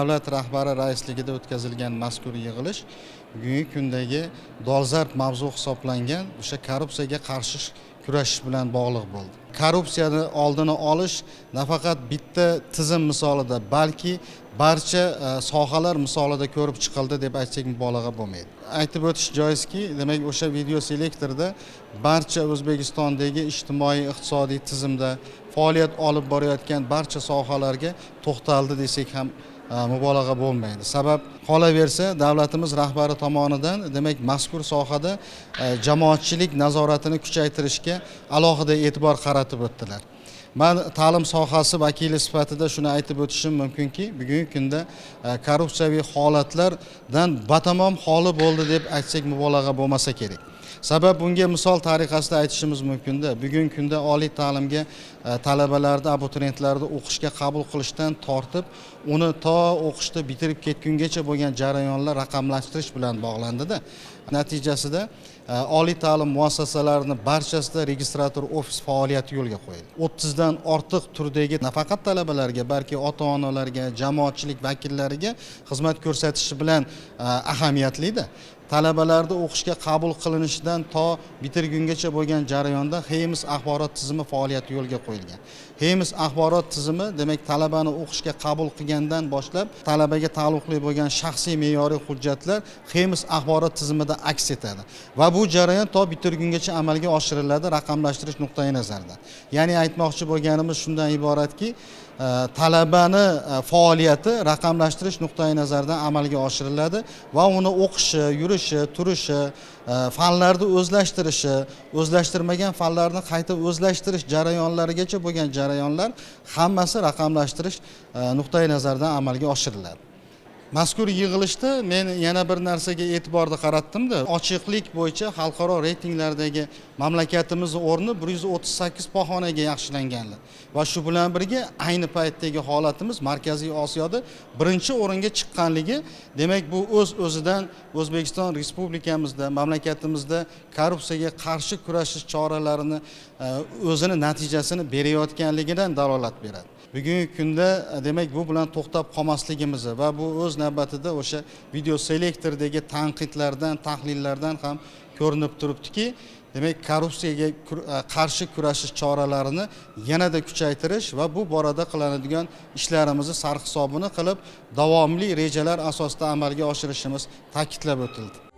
davlat rahbari raisligida o'tkazilgan mazkur yig'ilish bugungi kundagi dolzarb mavzu hisoblangan o'sha korrupsiyaga qarshi kurashish bilan bog'liq bo'ldi. Korrupsiyani oldini olish nafaqat bitta tizim misolida, balki barcha sohalar misolida ko'rib chiqildi deb aytsak mubolag'a bo'lmaydi. Aytib o'tish joizki, demak o'sha video selektorda barcha O'zbekistondagi ijtimoiy iqtisodiy tizimda faoliyat olib borayotgan barcha sohalarga to'xtaldi desak ham mubolag'a bo'lmaydi. Sabab qolaversa, davlatimiz rahbari tomonidan demak mazkur sohada jamoatchilik nazoratini kuchaytirishga alohida e'tibor qaratib o'tdilar. Men ta'lim sohasi vakili sifatida shuni aytib o'tishim mumkinki, bugungi kunda korrupsiyaviy holatlardan batamom xoli bo'ldi deb aytsak mubolag'a bo'lmasa kerak. Sabab bunga misol tariqasida aytishimiz mumkinda. Bugungi kunda oliy ta'limga talabalarni, abituriyentlarni o'qishga qabul qilishdan tortib, uni to o'qishda bitirib ketgungacha bo'lgan jarayonlar raqamlashtirish bilan bog'landida. Natijasida oliy ta'lim muassasalarini barchasida registrator ofis faoliyati yo'lga qo'yildi. 30 dan ortiq turdagi nafaqat talabalarga, balki ota-onalarga, jamoatchilik vakillariga xizmat ko'rsatishi bilan ahamiyatlidir. Talabalarni o'qishga qabul qilinishidan to bitirgungacha bo'lgan jarayonda Xeymis axborot tizimi faoliyati yo'lga qo'yilgan. Xeymis axborot tizimi demak talabani o'qishga qabul qilgandan boshlab talabaga taalluqli bo'lgan shaxsiy me'yoriy hujjatlar Xeymis axborot tizimida aks etadi va bu jarayon to bitirgungacha amalga oshiriladi raqamlashtirish nuqtai nazaridan. Ya'ni aytmoqchi bo'lganimiz shundan iboratki, talabani faoliyati raqamlashtirish nuqtai nazaridan amalga oshiriladi va uni o'qishi, yurishi, turishi, fanlarni o'zlashtirishi, o'zlashtirmagan fanlarni qayta o'zlashtirish jarayonlarigacha bo'lgan jarayonlar hammasi raqamlashtirish nuqtai nazaridan amalga oshiriladi. Mazkur yig'ilishda men yana bir narsaga e'tiborni qaratdim-da, ochiqlik bo'yicha xalqaro reytinglardagi mamlakatimiz o'rni 138 pog'onaga yaxshilanganlar va shu bilan birga ayni paytdagi holatimiz Markaziy Osiyoda birinchi o'ringa chiqqanligi, demak bu o'z-o'zidan O'zbekiston Respublikamizda, mamlakatimizda korrupsiyaga qarshi kurashish choralarini o'zini natijasini berayotganligidan dalolat beradi. Bugungi kunda demak bu bilan to'xtab qolmasligimiz va bu o'z navbatida o'sha video selektordagi tanqidlardan, tahlillardan ham ko'rinib turibdiki, demak korrupsiyaga qarshi kurashish choralarini yanada kuchaytirish va bu borada qilinadigan ishlarimizni sarhisobini qilib davomli rejalar asosida amalga oshirishimiz ta'kidlab o'tildi.